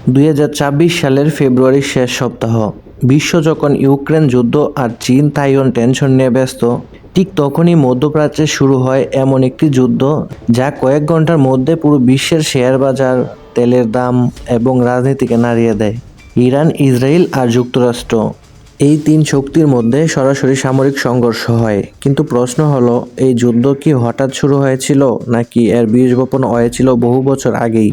2026 সালের ফেব্রুয়ারির শেষ সপ্তাহ। বিশ্ব যখন ইউক্রেন যুদ্ধ আর চীন তাইওয়ান টেনশন নিয়ে ব্যস্ত, ঠিক তখনই মধ্যপ্রাচ্যে শুরু হয় এমন একটি যুদ্ধ যা কয়েক ঘন্টার মধ্যে পুরো বিশ্বের শেয়ার বাজার, তেলের দাম এবং রাজনীতিকে নাড়িয়ে দেয়। ইরান, ইসরায়েল আর যুক্তরাষ্ট্র, এই তিন শক্তির মধ্যে সরাসরি সামরিক সংঘর্ষ হয়। কিন্তু প্রশ্ন হলো, এই যুদ্ধ কি হঠাৎ শুরু হয়েছিল নাকি এর বীজ বপন হয়েছিল বহু বছর আগেই?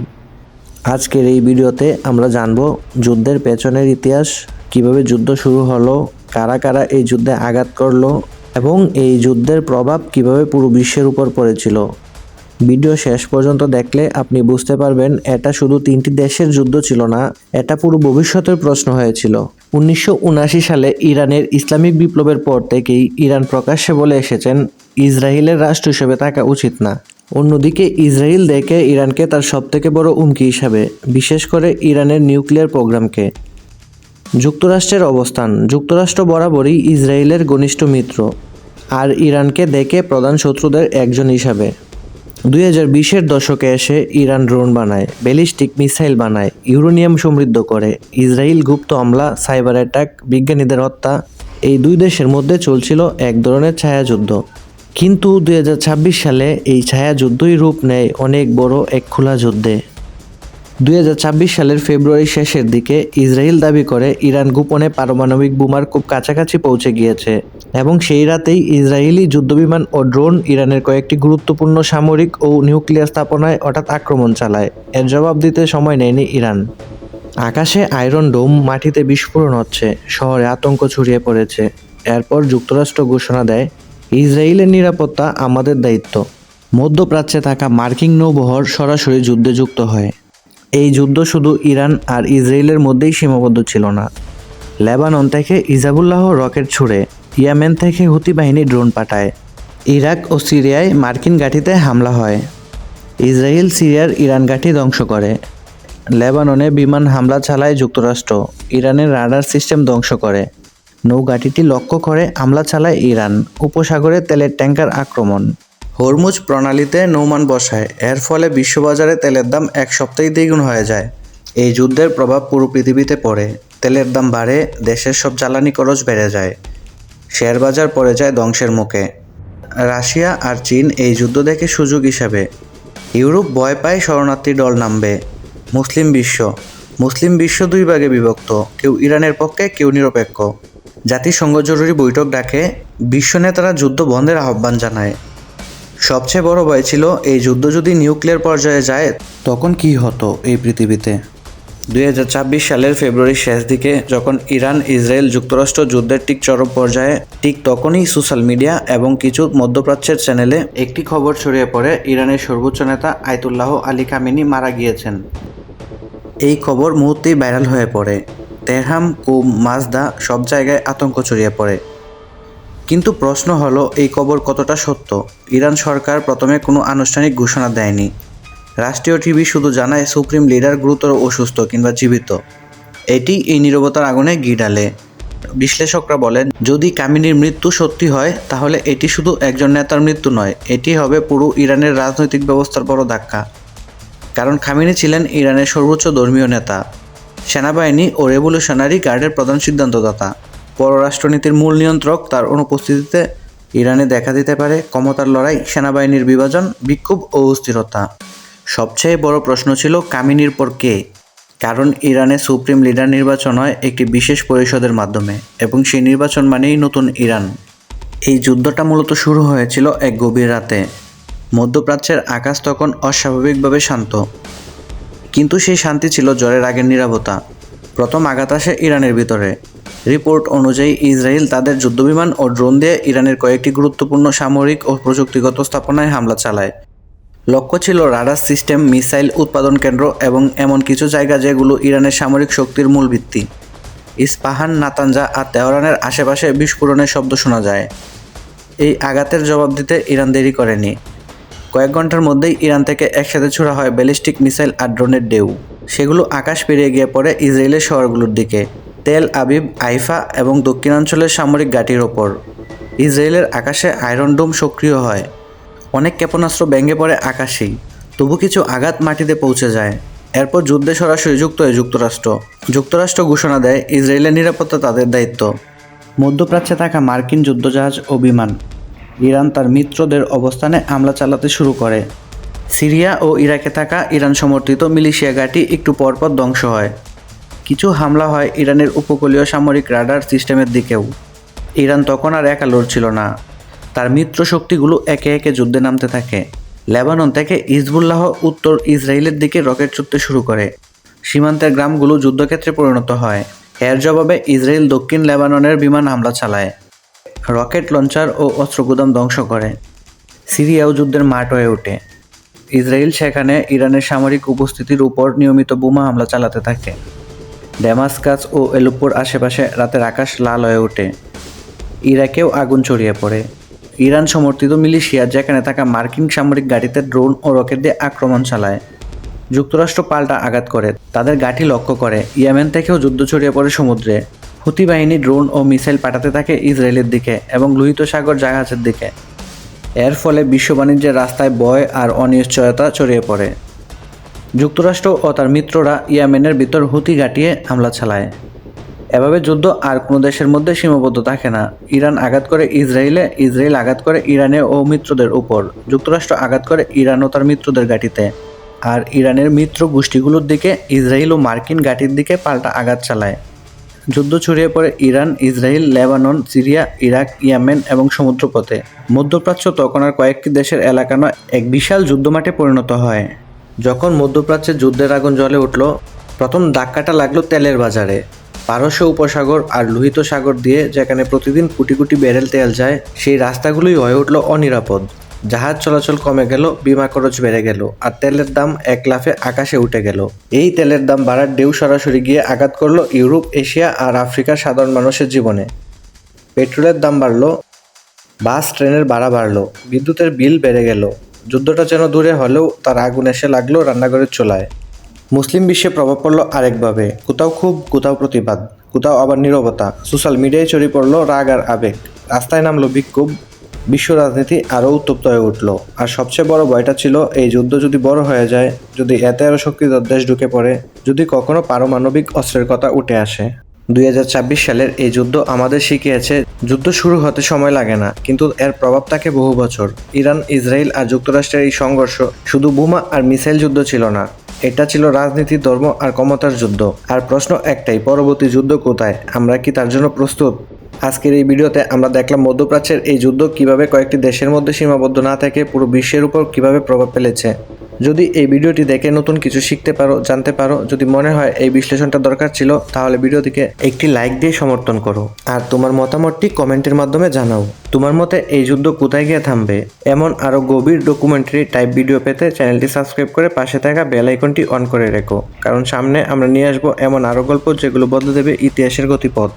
আজকের এই ভিডিওতে আমরা জানব যুদ্ধের পেছনের ইতিহাস, কিভাবে যুদ্ধ শুরু হলো, কারা কারা এই যুদ্ধে আঘাত করলো এবং এই যুদ্ধের প্রভাব কিভাবে পুরো বিশ্বের উপর পড়েছিল। ভিডিও শেষ পর্যন্ত দেখলে আপনি বুঝতে পারবেন এটা শুধু তিনটি দেশের যুদ্ধ ছিল না, এটা পুরো ভবিষ্যতের প্রশ্ন হয়েছিল। 1979 সালে ইরানের ইসলামিক বিপ্লবের পর থেকেই ইরান প্রকাশ্যে বলে এসেছেন ইসরায়েলের রাষ্ট্র হিসেবে থাকা উচিত না। অন্যদিকে ইসরায়েল দেখে ইরানকে তার সবথেকে বড় হুমকি হিসাবে, বিশেষ করে ইরানের নিউক্লিয়ার প্রোগ্রামকে। যুক্তরাষ্ট্রের অবস্থান। যুক্তরাষ্ট্র বরাবরই ইসরায়েলের ঘনিষ্ঠ মিত্র আর ইরানকে দেখে প্রধান শত্রুদের একজন হিসাবে। 2020-এর দশকে এসে ইরান ড্রোন বানায়, ব্যালিস্টিক মিসাইল বানায়, ইউরেনিয়াম সমৃদ্ধ করে, ইসরায়েল গুপ্ত হামলা, সাইবার অ্যাটাক, বিজ্ঞানীদের হত্যা। এই দুই দেশের মধ্যে চলছিল এক ধরনের ছায়াযুদ্ধ। কিন্তু 2026 সালে এই ছায়াযুদ্ধই রূপ নেয় অনেক বড় এক খোলা যুদ্ধে। 2026 সালের ফেব্রুয়ারি শেষের দিকে ইসরায়েল দাবি করে ইরান গোপনে পারমাণবিক বোমার খুব কাছাকাছি পৌঁছে গিয়েছে এবং সেই রাতেই ইসরায়েলি যুদ্ধবিমান ও ড্রোন ইরানের কয়েকটি গুরুত্বপূর্ণ সামরিক ও নিউক্লিয়ার স্থাপনায় হঠাৎ আক্রমণ চালায়। এর জবাব দিতে সময় নেয়নি ইরান। আকাশে আয়রন ডোম, মাটিতে বিস্ফোরণ হচ্ছে, শহরে আতঙ্ক ছড়িয়ে পড়েছে। এরপর যুক্তরাষ্ট্র ঘোষণা দেয়, ইসরায়েলের নিরাপত্তা আমাদের দায়িত্ব। মধ্যপ্রাচ্যে থাকা মার্কিন নৌবহর সরাসরি যুদ্ধে যুক্ত হয়। এই যুদ্ধ শুধু ইরান আর ইসরায়েলের মধ্যেই সীমাবদ্ধ ছিল না। লেবানন থেকে হিজবুল্লাহ রকেট ছুড়ে, ইয়েমেন থেকে হুতি বাহিনী ড্রোন পাঠায়, ইরাক ও সিরিয়ায় মার্কিন ঘাঁটিতে হামলা হয়। ইসরায়েল সিরিয়ার ইরান ঘাঁটি ধ্বংস করে। লেবাননে বিমান হামলা চালায় যুক্তরাষ্ট্র, ইরানের রাডার সিস্টেম ধ্বংস করে। নৌঘাঁটিটি লক্ষ্য করে হামলা চালায় ইরান। উপসাগরে তেলের ট্যাঙ্কার আক্রমণ। হরমুজ প্রণালীতে নৌমান বসায়। এর ফলে বিশ্ববাজারে তেলের দাম এক সপ্তাহেই দ্বিগুণ হয়ে যায়। এই যুদ্ধের প্রভাব পুরো পৃথিবীতে পড়ে। তেলের দাম বাড়ে, দেশের সব জ্বালানি খরচ বেড়ে যায়, শেয়ার বাজার পড়ে যায় ধ্বংসের মুখে। রাশিয়া আর চীন এই যুদ্ধ দেখে সুযোগ হিসাবে। ইউরোপ ভয় পায় শরণার্থী দল নামবে। মুসলিম বিশ্ব দুই ভাগে বিভক্ত, কেউ ইরানের পক্ষে, কেউ নিরপেক্ষ। জাতিসংঘ জরুরি বৈঠক ডাকে, বিশ্ব নেতারা যুদ্ধ বন্ধের আহ্বান জানায়। সবচেয়ে বড় ভয় ছিল, এই যুদ্ধ যদি নিউক্লিয়ার পর্যায়ে যায় তখন কি হতো এই পৃথিবীতে। 2026 সালের ফেব্রুয়ারির শেষ দিকে যখন ইরান, ইসরায়েল, যুক্তরাষ্ট্র যুদ্ধের ঠিক চরম পর্যায়ে, ঠিক তখনই সোশ্যাল মিডিয়া এবং কিছু মধ্যপ্রাচ্যের চ্যানেলে একটি খবর ছড়িয়ে পড়ে, ইরানের সর্বোচ্চ নেতা আয়াতুল্লাহ আলী খামেনি মারা গিয়েছেন। এই খবর মুহূর্তেই ভাইরাল হয়ে পড়ে। তেহরান, কুম, মাজদা সব জায়গায় আতঙ্ক ছড়িয়ে পড়ে। কিন্তু প্রশ্ন হলো, এই খবর কতটা সত্য? ইরান সরকার প্রথমে কোনো আনুষ্ঠানিক ঘোষণা দেয়নি। রাষ্ট্রীয় টিভি শুধু জানায় সুপ্রিম লিডার গুরুতর অসুস্থ কিংবা জীবিত। এটি এই নীরবতার আগুনে ঘি ঢালে। বিশ্লেষকরা বলেন, যদি খামেনির মৃত্যু সত্যি হয় তাহলে এটি শুধু একজন নেতার মৃত্যু নয়, এটি হবে পুরো ইরানের রাজনৈতিক ব্যবস্থার বড় ধাক্কা। কারণ খামেনি ছিলেন ইরানের সর্বোচ্চ ধর্মীয় নেতা, সেনাবাহিনী ও রেভলিউশনারি গার্ডের প্রধান সিদ্ধান্তদাতা, পররাষ্ট্রনীতির মূল নিয়ন্ত্রক। তার অনুপস্থিতিতে ইরানে দেখা দিতে পারে ক্ষমতার লড়াই, সেনাবাহিনীর বিভাজন, বিক্ষোভ ও অস্থিরতা। সবচেয়ে বড় প্রশ্ন ছিল, খামেনির পর কে? কারণ ইরানে সুপ্রিম লিডার নির্বাচন হয় একটি বিশেষ পরিষদের মাধ্যমে এবং সেই নির্বাচন মানেই নতুন ইরান। এই যুদ্ধটা মূলত শুরু হয়েছিল এক গভীর রাতে। মধ্যপ্রাচ্যের আকাশ তখন অস্বাভাবিকভাবে শান্ত, কিন্তু সেই শান্তি ছিল ঝড়ের আগের নীরবতা। প্রথম আঘাত আসে ইরানের ভিতরে। রিপোর্ট অনুযায়ী ইসরায়েল তাদের যুদ্ধবিমান ও ড্রোন দিয়ে ইরানের কয়েকটি গুরুত্বপূর্ণ সামরিক ও প্রযুক্তিগত স্থাপনায় হামলা চালায়। লক্ষ্য ছিল রাডার সিস্টেম, মিসাইল উৎপাদন কেন্দ্র এবং এমন কিছু জায়গা যেগুলো ইরানের সামরিক শক্তির মূল ভিত্তি। ইস্পাহান, নাতানজা আর তেহরানের আশেপাশে বিস্ফোরণের শব্দ শোনা যায়। এই আঘাতের জবাব দিতে ইরান দেরি করেনি। কয়েক ঘন্টার মধ্যেই ইরান থেকে একসাথে ছোড়া হয় ব্যালিস্টিক মিসাইল আর ড্রোনের ঢেউ। সেগুলো আকাশ পেরিয়ে গিয়ে পড়ে ইসরায়েলের শহরগুলোর দিকে, তেল আবিব, হাইফা এবং দক্ষিণাঞ্চলের সামরিক ঘাঁটির ওপর। ইসরায়েলের আকাশে আয়রন ডোম সক্রিয় হয়। অনেক ক্ষেপণাস্ত্র ভেঙে পড়ে আকাশেই, তবু কিছু আঘাত মাটিতে পৌঁছে যায়। এরপর যুদ্ধে সরাসরি যুক্ত হয় যুক্তরাষ্ট্র ঘোষণা দেয় ইসরায়েলের নিরাপত্তা তাদের দায়িত্ব। মধ্যপ্রাচ্যে থাকা মার্কিন যুদ্ধজাহাজ ও বিমান ইরান তার মিত্রদের অবস্থানে হামলা চালাতে শুরু করে। সিরিয়া ও ইরাকে থাকা ইরান সমর্থিত মিলিশিয়া ঘাঁটি একটু পরপর ধ্বংস হয়। কিছু হামলা হয় ইরানের উপকূলীয় সামরিক রাডার সিস্টেমের দিকেও। ইরান তখন আর একা লড়ছিল না, তার মিত্র শক্তিগুলো একে একে যুদ্ধে নামতে থাকে। লেবানন থেকে হিজবুল্লাহ উত্তর ইসরায়েলের দিকে রকেট ছুটতে শুরু করে। সীমান্তের গ্রামগুলো যুদ্ধক্ষেত্রে পরিণত হয়। এর জবাবে ইসরায়েল দক্ষিণ লেবাননের বিমান হামলা চালায়, রকেট লঞ্চার ও অস্ত্রগুদাম ধ্বংস করে। সিরিয়াও যুদ্ধের মাঠ হয়ে ওঠে। ইসরায়েল সেখানে ইরানের সামরিক উপস্থিতির উপর নিয়মিত বোমা হামলা চালাতে থাকে। ড্যামাস্কাস ও এলেপ্পোর আশেপাশে রাতের আকাশ লাল হয়ে ওঠে। ইরাকেও আগুন ছড়িয়ে পড়ে। ইরান সমর্থিত মিলিশিয়া যেখানে থাকা মার্কিন সামরিক ঘাঁটিতে ড্রোন ও রকেট দিয়ে আক্রমণ চালায়। যুক্তরাষ্ট্র পাল্টা আঘাত করে, তাদের ঘাঁটি লক্ষ্য করে। ইয়েমেন থেকেও যুদ্ধ ছড়িয়ে পড়ে সমুদ্রে। হুতি বাহিনী ড্রোন ও মিসাইল পাঠাতে থাকে ইসরায়েলের দিকে এবং লোহিত সাগর জাহাজের দিকে। এর ফলে বিশ্ব বাণিজ্যের রাস্তায় ভয় আর অনিশ্চয়তা ছড়িয়ে পড়ে। যুক্তরাষ্ট্র ও তার মিত্ররা ইয়েমেনের ভিতর হুতি ঘাঁটিয়ে হামলা চালায়। এভাবে যুদ্ধ আর কোনো দেশের মধ্যে সীমাবদ্ধ থাকে না। ইরান আঘাত করে ইসরায়েলে, ইসরায়েল আঘাত করে ইরানে ও মিত্রদের উপর, যুক্তরাষ্ট্র আঘাত করে ইরান ও তার মিত্রদের ঘাঁটিতে, আর ইরানের মিত্র গোষ্ঠীগুলোর দিকে ইসরায়েল ও মার্কিন ঘাঁটির দিকে পাল্টা আঘাত চালায়। যুদ্ধ ছড়িয়ে পড়ে Iran, Israel, Lebanon, Syria, Iraq, Yemen এবং সমুদ্রপথে। মধ্যপ্রাচ্য তখন আর কয়েকটি দেশের এলাকা নয়, এক বিশাল যুদ্ধমাঠে পরিণত হয়। যখন মধ্যপ্রাচ্যে যুদ্ধের আগুন জ্বলে উঠল, প্রথম ধাক্কাটা লাগলো তেলের বাজারে। পারস্য উপসাগর আর লোহিত সাগর দিয়ে যেখানে প্রতিদিন কোটি কোটি ব্যারেল তেল যায়, সেই রাস্তাগুলোই হয়ে উঠল অনিরাপদ। জাহাজ চলাচল কমে গেল, বিমা খরচ বেড়ে গেল, আর তেলের দাম এক লাফে আকাশে উঠে গেল। এই তেলের দাম বাড়ার ঢেউ সরাসরি গিয়ে আঘাত করলো ইউরোপ, এশিয়া আর আফ্রিকার সাধারণ মানুষের জীবনে। পেট্রোলের দাম বাড়লো, বাস ট্রেনের ভাড়া বাড়লো, বিদ্যুতের বিল বেড়ে গেল। যুদ্ধটা যেন দূরে হলেও তার আগুন এসে লাগলো রান্নাঘরের চুলায়। মুসলিম বিশ্বে প্রভাব পড়লো আরেকভাবে, কোথাও ক্ষোভ, কোথাও প্রতিবাদ, কোথাও আবার নীরবতা। সোশ্যাল মিডিয়ায় ছড়িয়ে পড়লো রাগ আর আবেগ, রাস্তায় নামলো বিক্ষোভ। বিশ্ব রাজনীতি আরও উত্তপ্ত হয়ে উঠলো। আর সবচেয়ে বড় ভয়টা ছিল, এই যুদ্ধ যদি বড় হয়ে যায়, যদি এতে আরও শক্তিধর দেশ ঢুকে পড়ে, যদি কখনো পারমাণবিক অস্ত্রের কথা উঠে আসে। 2026 সালের এই যুদ্ধ আমাদের শিখিয়েছে, যুদ্ধ শুরু হতে সময় লাগে না, কিন্তু এর প্রভাব থাকে বহু বছর। ইরান, ইসরায়েল আর যুক্তরাষ্ট্রের এই সংঘর্ষ শুধু বোমা আর মিসাইল যুদ্ধ ছিল না, এটা ছিল রাজনীতি, ধর্ম আর ক্ষমতার যুদ্ধ। আর প্রশ্ন একটাই, পরবর্তী যুদ্ধ কোথায়? আমরা কি তার জন্য প্রস্তুত? আজকের এই ভিডিওতে আমরা দেখলাম মধ্যপ্রাচ্যের এই যুদ্ধ কিভাবে কয়েকটি দেশের মধ্যে সীমাবদ্ধ না থেকে পুরো বিশ্বের উপর কিভাবে প্রভাব ফেলেছে। যদি এই ভিডিওটি দেখে নতুন কিছু শিখতে পারো, জানতে পারো, যদি মনে হয় এই বিশ্লেষণটা দরকার ছিল, তাহলে ভিডিওটিকে একটি লাইক দিয়ে সমর্থন করো। আর তোমার মতামতটি কমেন্টের মাধ্যমে জানাও। তোমার মতে এই যুদ্ধ কোথায় গিয়ে থামবে? এমন আরও গভীর ডকুমেন্টারি টাইপ ভিডিও পেতে চ্যানেলটি সাবস্ক্রাইব করে পাশে থাকা বেল আইকনটি অন করে রেখো, কারণ সামনে আমরা নিয়ে আসবো এমন আরও গল্প যেগুলো বদলে দেবে ইতিহাসের গতিপথ।